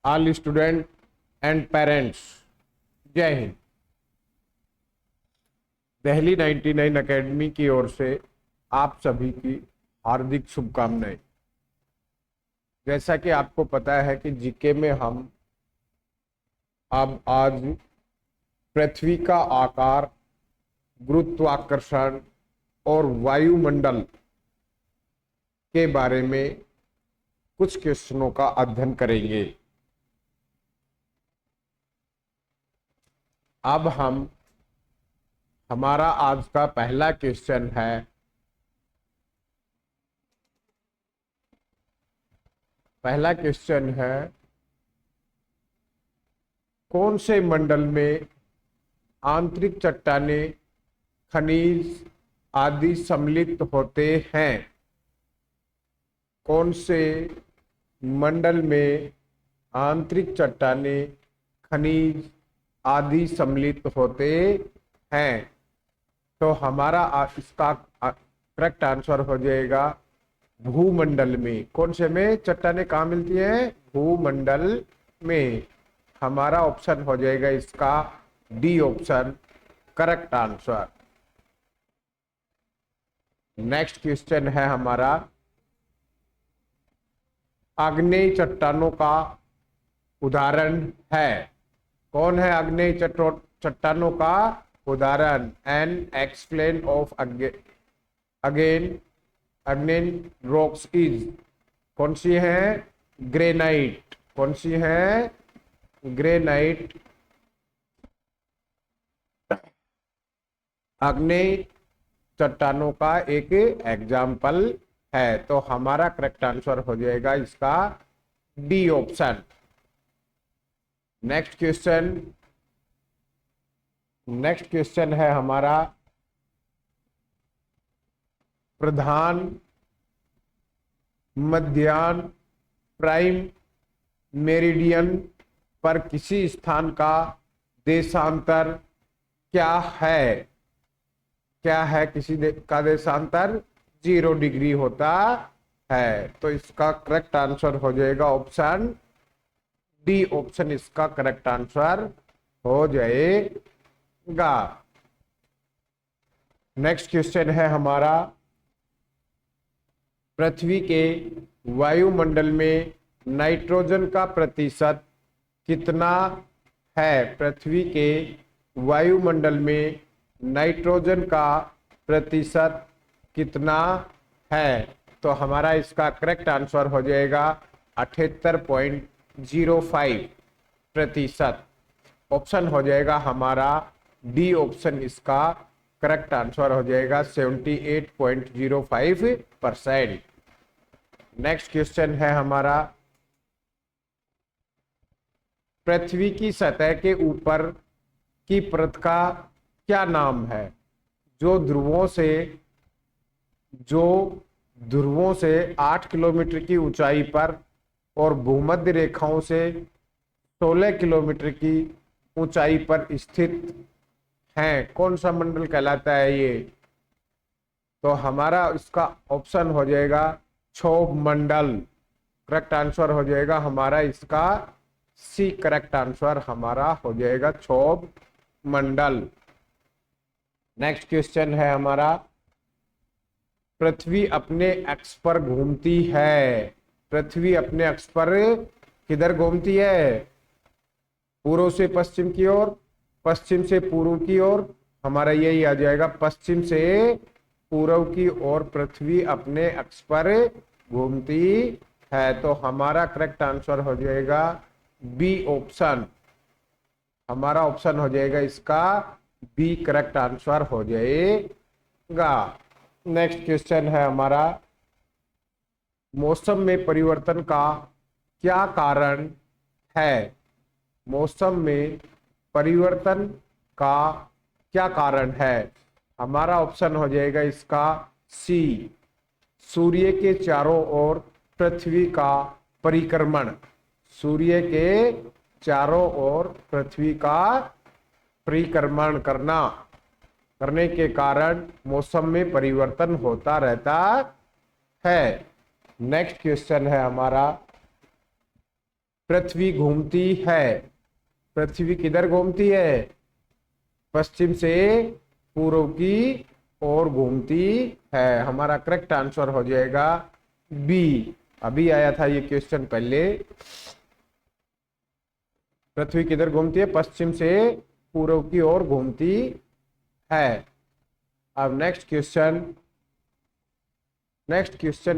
All student and parents, जय Hind. Delhi 99 academy की ओर से आप सभी की हार्दिक शुभकामनाएं। जैसा कि आपको पता है कि जीके में हम अब आज पृथ्वी का आकार, गुरुत्वाकर्षण और वायुमंडल के बारे में कुछ क्वेश्चनों का अध्ययन करेंगे। अब हमारा आज का पहला क्वेश्चन है, कौन से मंडल में आंतरिक चट्टानें, खनिज आदि सम्मिलित होते हैं? कौन से मंडल में आंतरिक चट्टानें, खनिज आदि सम्मिलित होते हैं? तो हमारा इसका करेक्ट आंसर हो जाएगा भूमंडल में। कौन से में चट्टानें कहाँ मिलती हैं? भूमंडल में। हमारा ऑप्शन हो जाएगा इसका D option correct answer. Next question है हमारा, आग्नेय चट्टानों का उदाहरण है। कौन है आग्नेय चट्टानों का उदाहरण? एन एक्सप्लेन ऑफ अगेन अग्नेय रॉक्स इज। कौन सी है? ग्रेनाइट। कौन सी है? ग्रेनाइट आग्नेय चट्टानों का एक एग्जाम्पल है। तो हमारा करेक्ट आंसर हो जाएगा इसका डी ऑप्शन। नेक्स्ट क्वेश्चन है हमारा, प्रधान, मध्याह्न, प्राइम मेरिडियन पर किसी स्थान का देशांतर क्या है? क्या है किसी का देशांतर? 0 डिग्री होता है। तो इसका करेक्ट आंसर हो जाएगा ऑप्शन डी ऑप्शन, इसका करेक्ट आंसर हो जाएगा। नेक्स्ट क्वेश्चन है हमारा, पृथ्वी के वायुमंडल में नाइट्रोजन का प्रतिशत कितना है? पृथ्वी के वायुमंडल में नाइट्रोजन का प्रतिशत कितना है? तो हमारा इसका करेक्ट आंसर हो जाएगा 78.05%। ऑप्शन हो जाएगा हमारा डी ऑप्शन, इसका करेक्ट आंसर हो जाएगा 78.05%। नेक्स्ट क्वेश्चन है हमारा, पृथ्वी की सतह के ऊपर की परत का क्या नाम है? जो ध्रुवों से 8 किलोमीटर की ऊंचाई पर और भूमध्य रेखाओं से 16 किलोमीटर की ऊंचाई पर स्थित हैं। कौन सा मंडल कहलाता है ये? तो हमारा इसका ऑप्शन हो जाएगा क्षोभ मंडल। करेक्ट आंसर हो जाएगा हमारा इसका सी, करेक्ट आंसर हमारा हो जाएगा क्षोभ मंडल। नेक्स्ट क्वेश्चन है हमारा, पृथ्वी अपने अक्ष पर घूमती है। पृथ्वी अपने अक्ष पर किधर घूमती है? पूर्व से पश्चिम की ओर, पश्चिम से पूर्व की ओर। हमारा यही आ जाएगा पश्चिम से पूर्व की ओर पृथ्वी अपने अक्ष पर घूमती है। तो हमारा करेक्ट आंसर हो जाएगा बी ऑप्शन। हमारा ऑप्शन हो जाएगा इसका बी, करेक्ट आंसर हो जाएगा। नेक्स्ट क्वेश्चन है हमारा, मौसम में परिवर्तन का क्या कारण है? मौसम में परिवर्तन का क्या कारण है? हमारा ऑप्शन हो जाएगा इसका सी, सूर्य के चारों ओर पृथ्वी का परिक्रमण। सूर्य के चारों ओर पृथ्वी का परिक्रमण करने के कारण मौसम में परिवर्तन होता रहता है। नेक्स्ट क्वेश्चन है हमारा, पृथ्वी घूमती है। पृथ्वी किधर घूमती है? पश्चिम से पूर्व की ओर घूमती है। हमारा करेक्ट आंसर हो जाएगा बी। अभी आया था ये क्वेश्चन पहले। पृथ्वी किधर घूमती है? पश्चिम से पूर्व की ओर घूमती है। अब नेक्स्ट क्वेश्चन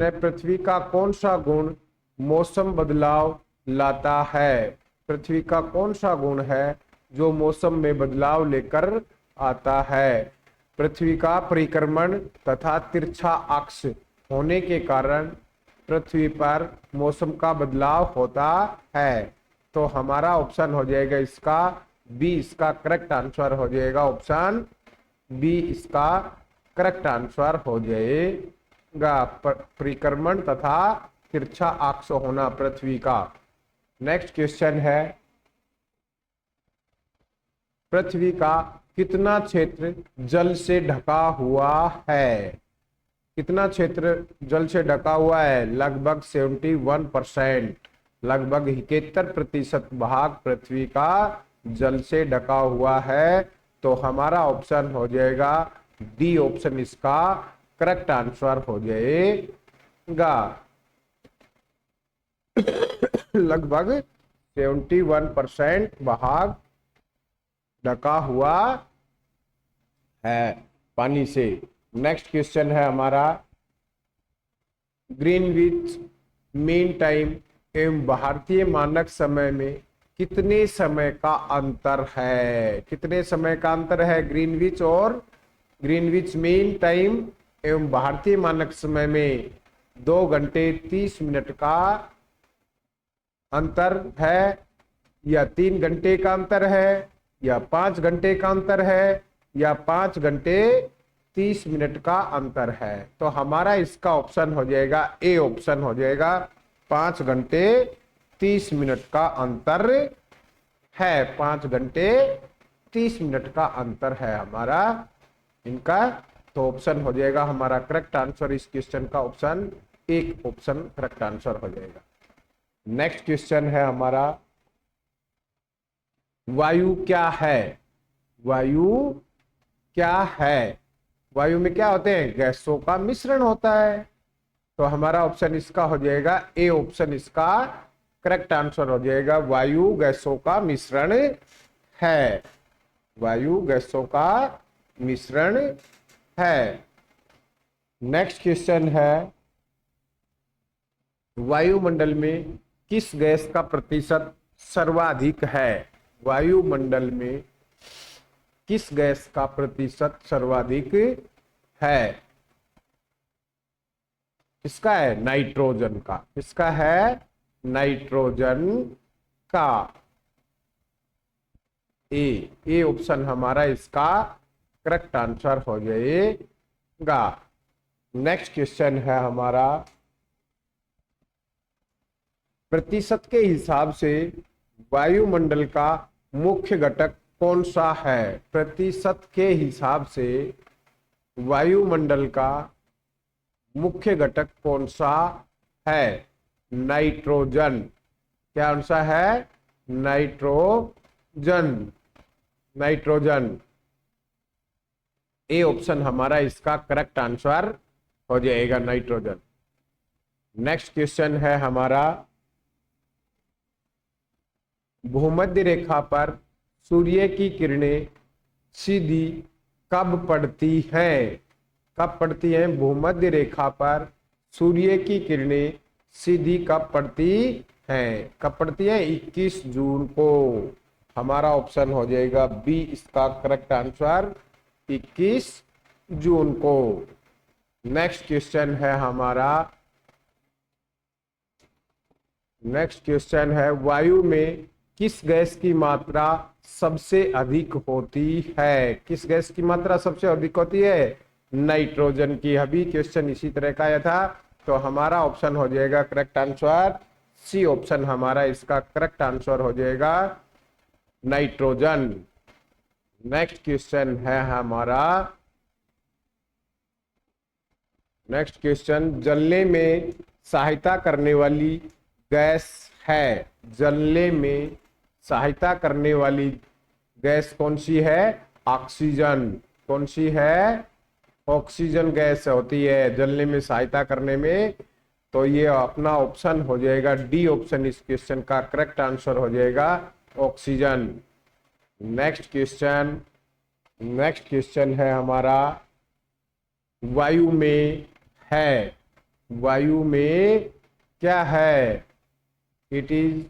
है, पृथ्वी का कौन सा गुण मौसम बदलाव लाता है? पृथ्वी का कौन सा गुण है जो मौसम में बदलाव लेकर आता है? पृथ्वी का परिक्रमण तथा तिरछा अक्ष होने के कारण पृथ्वी पर मौसम का बदलाव होता है। तो हमारा ऑप्शन हो जाएगा इसका बी। इसका करेक्ट आंसर हो जाएगा ऑप्शन बी। इसका करेक्ट आंसर हो जाएगा परिक्रमण तथा तिरछा अक्ष होना पृथ्वी का। नेक्स्ट क्वेश्चन है, पृथ्वी का कितना क्षेत्र जल से ढका हुआ है? कितना क्षेत्र जल से ढका हुआ है? लगभग 71%। लगभग 71% भाग पृथ्वी का जल से ढका हुआ है। तो हमारा ऑप्शन हो जाएगा डी ऑप्शन। इसका करेक्ट आंसर हो जाएगा लगभग 71% भाग ढका हुआ है पानी से। नेक्स्ट क्वेश्चन है हमारा, ग्रीनविच मीन टाइम एवं भारतीय मानक समय में कितने समय का अंतर है? कितने समय का अंतर है ग्रीनविच और ग्रीनविच मीन टाइम एवं भारतीय मानक समय में? 2 घंटे 30 मिनट का अंतर है, या 3 घंटे का अंतर है, या 5 घंटे का अंतर है, या 5 घंटे 30 मिनट का अंतर है? तो हमारा इसका ऑप्शन हो जाएगा ए ऑप्शन हो जाएगा। 5 घंटे 30 मिनट का अंतर है। 5 घंटे 30 मिनट का अंतर है हमारा इनका। तो ऑप्शन हो जाएगा हमारा करेक्ट आंसर इस क्वेश्चन का ऑप्शन एक ऑप्शन करेक्ट आंसर हो जाएगा। नेक्स्ट क्वेश्चन है हमारा, वायु क्या है? वायु क्या है? वायु में क्या होते हैं? गैसों का मिश्रण होता है। तो हमारा ऑप्शन इसका हो जाएगा ए ऑप्शन। इसका करेक्ट आंसर हो जाएगा वायु गैसों का मिश्रण है। वायु गैसों का मिश्रण है। नेक्स्ट क्वेश्चन है, वायुमंडल में किस गैस का प्रतिशत सर्वाधिक है? वायुमंडल में किस गैस का प्रतिशत सर्वाधिक है? किसका है? नाइट्रोजन का। किसका है? नाइट्रोजन का। ए ऑप्शन हमारा इसका करेक्ट आंसर हो जाएगा। नेक्स्ट क्वेश्चन है हमारा, प्रतिशत के हिसाब से वायुमंडल का मुख्य घटक कौन सा है? प्रतिशत के हिसाब से वायुमंडल का मुख्य घटक कौन सा है? नाइट्रोजन। क्या आंसर है? नाइट्रोजन। नाइट्रोजन। ए ऑप्शन हमारा इसका करेक्ट आंसर हो जाएगा नाइट्रोजन। नेक्स्ट क्वेश्चन है हमारा, भूमध्य रेखा पर सूर्य की किरणें सीधी कब पड़ती हैं? कब पड़ती हैं? भूमध्य रेखा पर सूर्य की किरणें सीधी कब पड़ती हैं? कब पड़ती हैं? 21 जून को। हमारा ऑप्शन हो जाएगा बी। इसका करेक्ट आंसर 21 जून को। नेक्स्ट क्वेश्चन है हमारा, नेक्स्ट क्वेश्चन है, वायु में किस गैस की मात्रा सबसे अधिक होती है? किस गैस की मात्रा सबसे अधिक होती है? नाइट्रोजन की। अभी क्वेश्चन इसी तरह का आया था। तो हमारा ऑप्शन हो जाएगा करेक्ट आंसर सी ऑप्शन। हमारा इसका करेक्ट आंसर हो जाएगा नाइट्रोजन। नेक्स्ट क्वेश्चन है हमारा, नेक्स्ट क्वेश्चन, जलने में सहायता करने वाली गैस है, जलने में सहायता करने वाली गैस कौन सी है? ऑक्सीजन। कौन सी है? ऑक्सीजन गैस होती है जलने में सहायता करने में। तो ये अपना ऑप्शन हो जाएगा डी ऑप्शन, इस क्वेश्चन का करेक्ट आंसर हो जाएगा ऑक्सीजन। नेक्स्ट क्वेश्चन है हमारा, वायु में है, वायु में क्या है? It is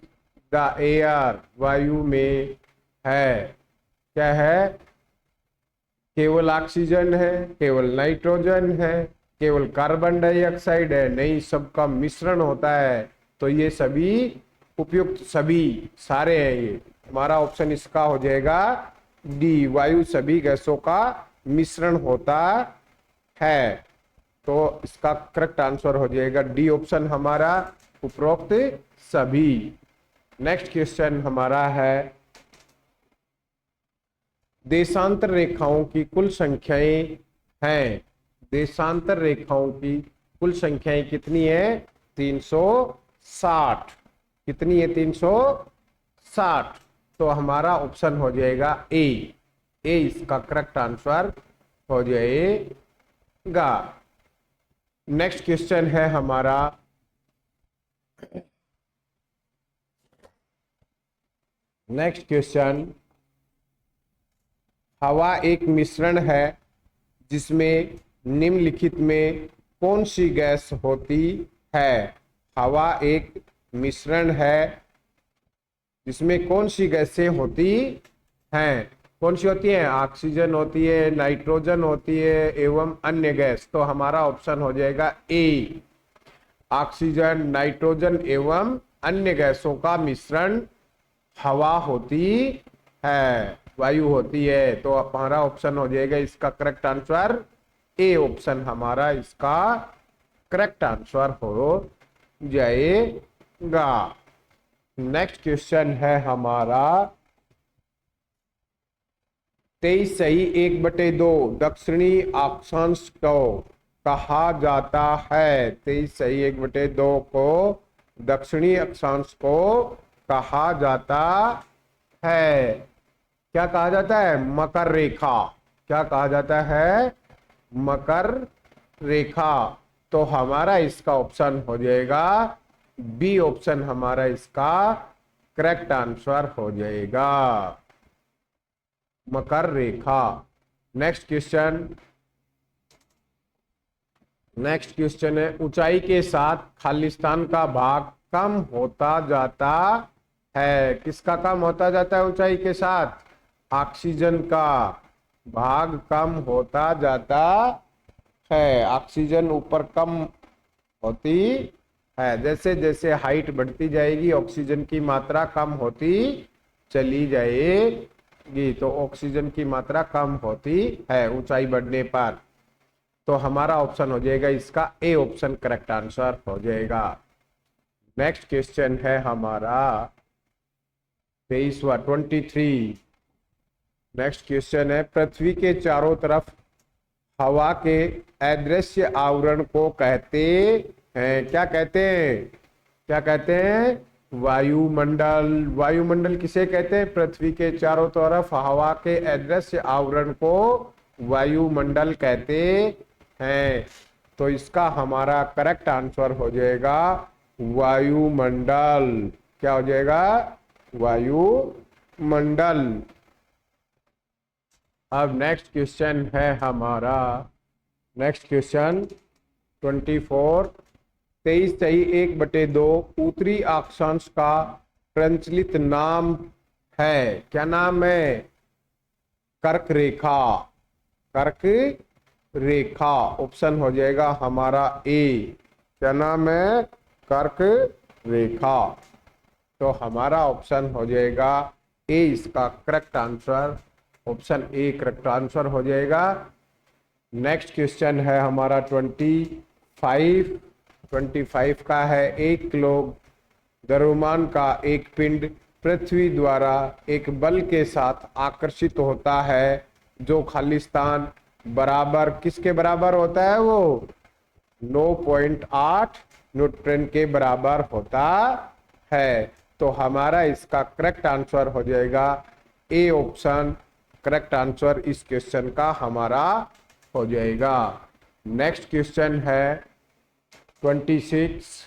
the air. वायु में है, क्या है? केवल ऑक्सीजन है, केवल नाइट्रोजन है, केवल कार्बन डाइऑक्साइड है? नहीं, सबका मिश्रण होता है। तो ये सभी उपयुक्त, सभी सारे हैं। ये हमारा ऑप्शन इसका हो जाएगा डी, वायु सभी गैसों का मिश्रण होता है। तो इसका करेक्ट आंसर हो जाएगा डी ऑप्शन हमारा, उपरोक्त सभी। नेक्स्ट क्वेश्चन हमारा है, देशांतर रेखाओं की कुल संख्याएं हैं। देशांतर रेखाओं की कुल संख्याएं कितनी है? 360। कितनी है? 360। तो हमारा ऑप्शन हो जाएगा ए, ए इसका करेक्ट आंसर हो जाएगा। नेक्स्ट क्वेश्चन है हमारा, नेक्स्ट क्वेश्चन, हवा एक मिश्रण है जिसमें निम्नलिखित में कौन सी गैस होती है? हवा एक मिश्रण है जिसमें कौन सी गैसें होती हैं? कौन सी होती है? ऑक्सीजन होती है, नाइट्रोजन होती है एवं अन्य गैस। तो हमारा ऑप्शन हो जाएगा ए, ऑक्सीजन, नाइट्रोजन एवं अन्य गैसों का मिश्रण हवा होती है, वायु होती है। तो हमारा ऑप्शन हो जाएगा इसका करेक्ट आंसर ए ऑप्शन हमारा इसका करेक्ट आंसर हो जाएगा। नेक्स्ट क्वेश्चन है हमारा, 23 सही 1/2 दक्षिणी अक्षांश को कहा जाता है। 23 सही 1/2 को दक्षिणी अक्षांश को कहा जाता है। क्या कहा जाता है? मकर रेखा। क्या कहा जाता है? मकर रेखा। तो हमारा इसका ऑप्शन हो जाएगा बी ऑप्शन हमारा इसका करेक्ट आंसर हो जाएगा, मकर रेखा। नेक्स्ट क्वेश्चन है, ऊंचाई के साथ खालिस्तान का भाग कम होता जाता है। किसका कम होता जाता है ऊंचाई के साथ? ऑक्सीजन का भाग कम होता जाता है। ऑक्सीजन ऊपर कम होती है, जैसे जैसे हाइट बढ़ती जाएगी ऑक्सीजन की मात्रा कम होती चली जाएगी। तो ऑक्सीजन की मात्रा कम होती है ऊंचाई बढ़ने पर। तो हमारा ऑप्शन हो जाएगा इसका ए ऑप्शन करेक्ट आंसर हो जाएगा। नेक्स्ट क्वेश्चन है हमारा 23वां 23। नेक्स्ट क्वेश्चन है, पृथ्वी के चारों तरफ हवा के अदृश्य आवरण को कहते हैं, क्या कहते हैं? क्या कहते हैं? वायुमंडल। वायुमंडल किसे कहते हैं? पृथ्वी के चारों तरफ हवा के अदृश्य आवरण को वायुमंडल कहते हैं। तो इसका हमारा करेक्ट आंसर हो जाएगा वायुमंडल। क्या हो जाएगा? वायुमंडल। अब नेक्स्ट क्वेश्चन है हमारा, नेक्स्ट क्वेश्चन 24। 23 सही 1/2 उत्तरी अक्षांश का प्रचलित नाम है। क्या नाम है? कर्क रेखा। कर्क रेखा ऑप्शन हो जाएगा हमारा ए। क्या नाम है? कर्क रेखा। तो हमारा ऑप्शन हो जाएगा ए इसका correct answer, option A correct answer हो जाएगा। नेक्स्ट क्वेश्चन है हमारा 25 का है, 1 किलो द्रव्यमान का एक पिंड पृथ्वी द्वारा एक बल के साथ आकर्षित होता है जो खालिस्तान बराबर किसके बराबर होता है? वो 9.8 न्यूटन के बराबर होता है। तो हमारा इसका करेक्ट आंसर हो जाएगा ए ऑप्शन। करेक्ट आंसर इस क्वेश्चन का हमारा हो जाएगा। नेक्स्ट क्वेश्चन है 26।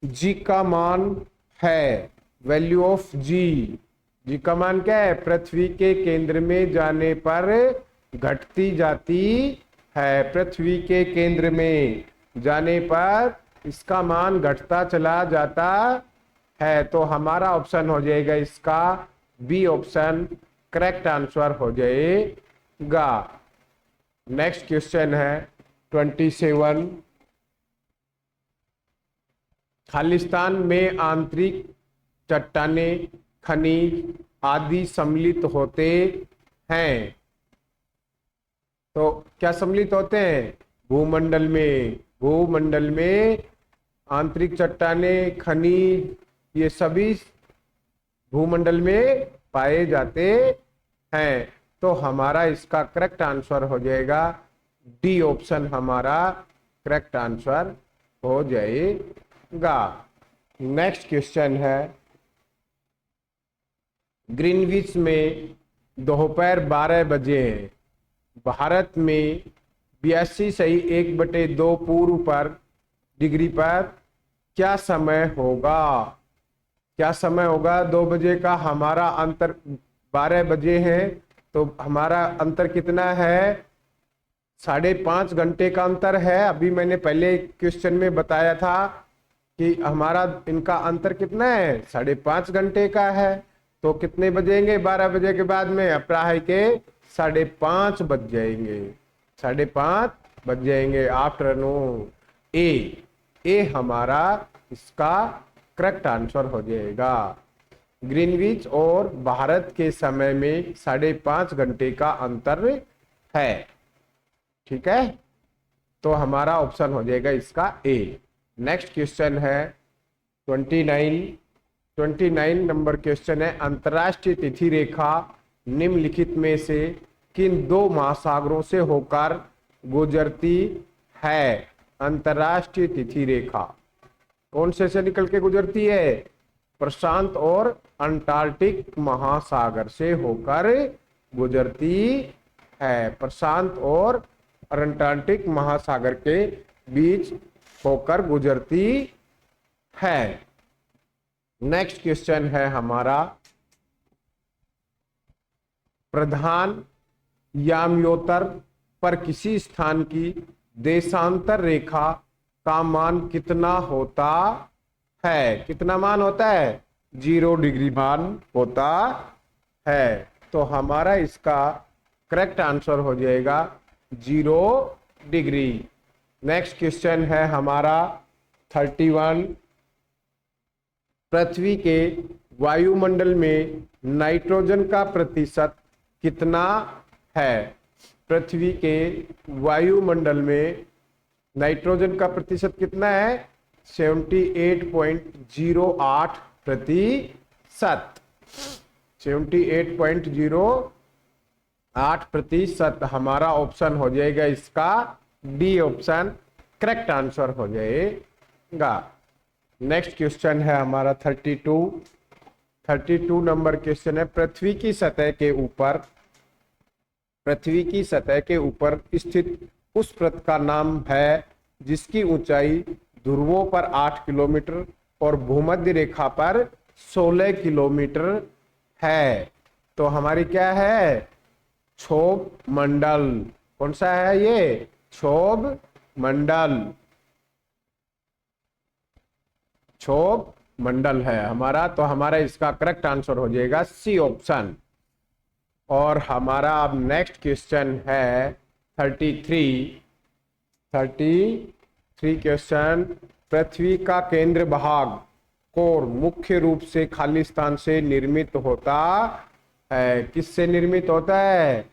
जी का मान है, वैल्यू ऑफ जी। जी का मान क्या है? पृथ्वी के केंद्र में जाने पर घटती जाती है। पृथ्वी के केंद्र में जाने पर इसका मान घटता चला जाता है। तो हमारा ऑप्शन हो जाएगा इसका बी ऑप्शन। करेक्ट आंसर हो जाएगा। नेक्स्ट क्वेश्चन है 27। खालिस्तान में आंतरिक चट्टानें, खनिज आदि सम्मिलित होते हैं। तो क्या सम्मिलित होते हैं? भूमंडल में। भूमंडल में आंतरिक चट्टानें, खनिज, ये सभी भूमंडल में पाए जाते हैं। तो हमारा इसका करेक्ट आंसर हो जाएगा डी ऑप्शन। हमारा करेक्ट आंसर हो जाएगा। नेक्स्ट क्वेश्चन है ग्रीनविच में दोपहर 12 बजे है। भारत में 82.1/2 पूर्व पर डिग्री पर क्या समय होगा? क्या समय होगा? 2 बजे का हमारा अंतर 12 बजे है, तो हमारा अंतर कितना है? 5.5 घंटे का अंतर है। अभी मैंने पहले क्वेश्चन में बताया था कि हमारा इनका अंतर कितना है? 5.5 घंटे का है। तो कितने बजेंगे? 12 बजे के बाद में अपराह्न के 5:30 बज जाएंगे। 5:30 बज जाएंगे आफ्टरनून। ए हमारा इसका करेक्ट आंसर हो जाएगा। ग्रीनविच और भारत के समय में 5.5 घंटे का अंतर है। ठीक है, तो हमारा ऑप्शन हो जाएगा इसका ए। नेक्स्ट क्वेश्चन है 29 नंबर क्वेश्चन है अंतरराष्ट्रीय तिथि रेखा निम्नलिखित में से किन 2 महासागरों से होकर गुजरती है? अंतरराष्ट्रीय तिथि रेखा कौन से निकल के गुजरती है? प्रशांत और अंटार्कटिक महासागर से होकर गुजरती है। प्रशांत और अंटार्कटिक महासागर के बीच होकर गुजरती है। नेक्स्ट क्वेश्चन है हमारा प्रधान याम्योत्तर पर किसी स्थान की देशांतर रेखा का मान कितना होता है? कितना मान होता है? 0 डिग्री मान होता है। तो हमारा इसका करेक्ट आंसर हो जाएगा 0 डिग्री। नेक्स्ट क्वेश्चन है हमारा 31। पृथ्वी के वायुमंडल में नाइट्रोजन का प्रतिशत कितना है? पृथ्वी के वायुमंडल में नाइट्रोजन का प्रतिशत कितना है? 78.08%। 78.08% हमारा ऑप्शन हो जाएगा इसका डी ऑप्शन। करेक्ट आंसर हो जाएगा। नेक्स्ट क्वेश्चन है हमारा 32 नंबर क्वेश्चन है पृथ्वी की सतह के ऊपर स्थित उस पर्वत का नाम है जिसकी ऊंचाई ध्रुवों पर 8 किलोमीटर और भूमध्य रेखा पर 16 किलोमीटर है। तो हमारी क्या है? क्षोभ मंडल। कौन सा है ये? क्षोभ मंडल है हमारा। तो हमारा इसका करेक्ट आंसर हो जाएगा सी ऑप्शन। और हमारा अब नेक्स्ट क्वेश्चन है 33 क्वेश्चन पृथ्वी का केंद्र भाग कोर मुख्य रूप से खालिस्तान से निर्मित होता है। किससे निर्मित होता है?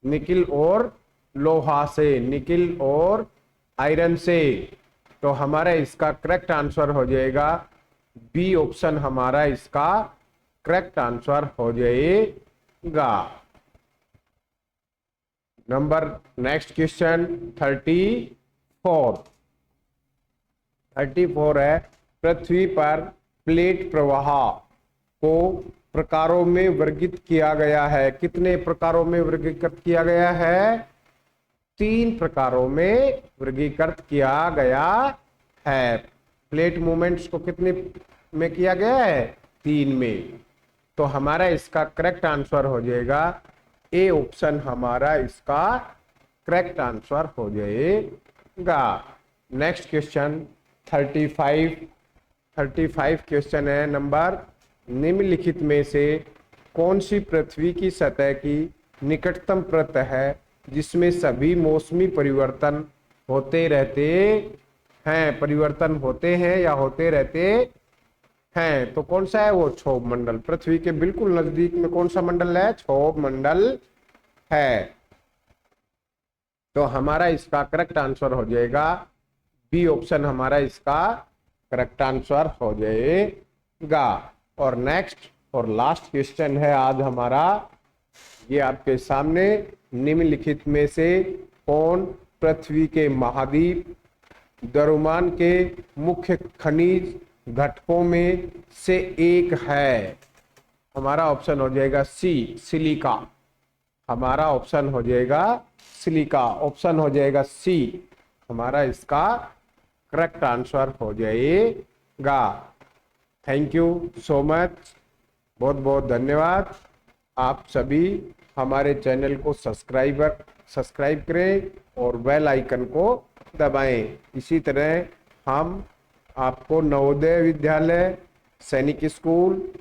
निकिल और लोहा से, निकिल और आयरन से। तो हमारा इसका करेक्ट आंसर हो जाएगा बी ऑप्शन। हमारा इसका करेक्ट आंसर हो जाएगा। नंबर नेक्स्ट क्वेश्चन 34 है पृथ्वी पर प्लेट प्रवाह को प्रकारों में वर्गीकृत किया गया है। कितने प्रकारों में वर्गीकृत किया गया है? 3 प्रकारों में वर्गीकृत किया गया है। प्लेट मूवमेंट्स को कितने में किया गया है? 3 में। तो हमारा इसका करेक्ट आंसर हो जाएगा ए ऑप्शन, हमारा इसका करेक्ट आंसर हो जाएगा। नेक्स्ट क्वेश्चन 35 क्वेश्चन है नंबर, निम्नलिखित में से कौन सी पृथ्वी की सतह की निकटतम परत है जिसमें सभी मौसमी परिवर्तन होते रहते हैं? परिवर्तन होते हैं या होते रहते हैं? तो कौन सा है वो? क्षोभ मंडल। पृथ्वी के बिल्कुल नजदीक में कौन सा मंडल है? क्षोभ मंडल है। तो हमारा इसका करेक्ट आंसर हो जाएगा बी ऑप्शन, हमारा इसका करेक्ट आंसर हो जाएगा। और नेक्स्ट और लास्ट क्वेश्चन है आज हमारा, ये आपके सामने, निम्नलिखित में से कौन पृथ्वी के महाद्वीप द्रव्यमान के मुख्य खनिज घटकों में से एक है? हमारा ऑप्शन हो जाएगा सी, सिलिका। हमारा ऑप्शन हो जाएगा सिलिका। ऑप्शन हो जाएगा सी, हमारा इसका करेक्ट आंसर हो जाएगा। थैंक यू सो मच, बहुत बहुत धन्यवाद। आप सभी हमारे चैनल को सब्सक्राइब करें और बेल आइकन को दबाएं। इसी तरह हम आपको नवोदय विद्यालय, सैनिक स्कूल,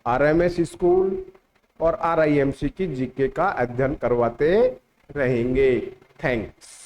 आरएमएस स्कूल और आरआईएमसी की जीके का अध्ययन करवाते रहेंगे। थैंक्स।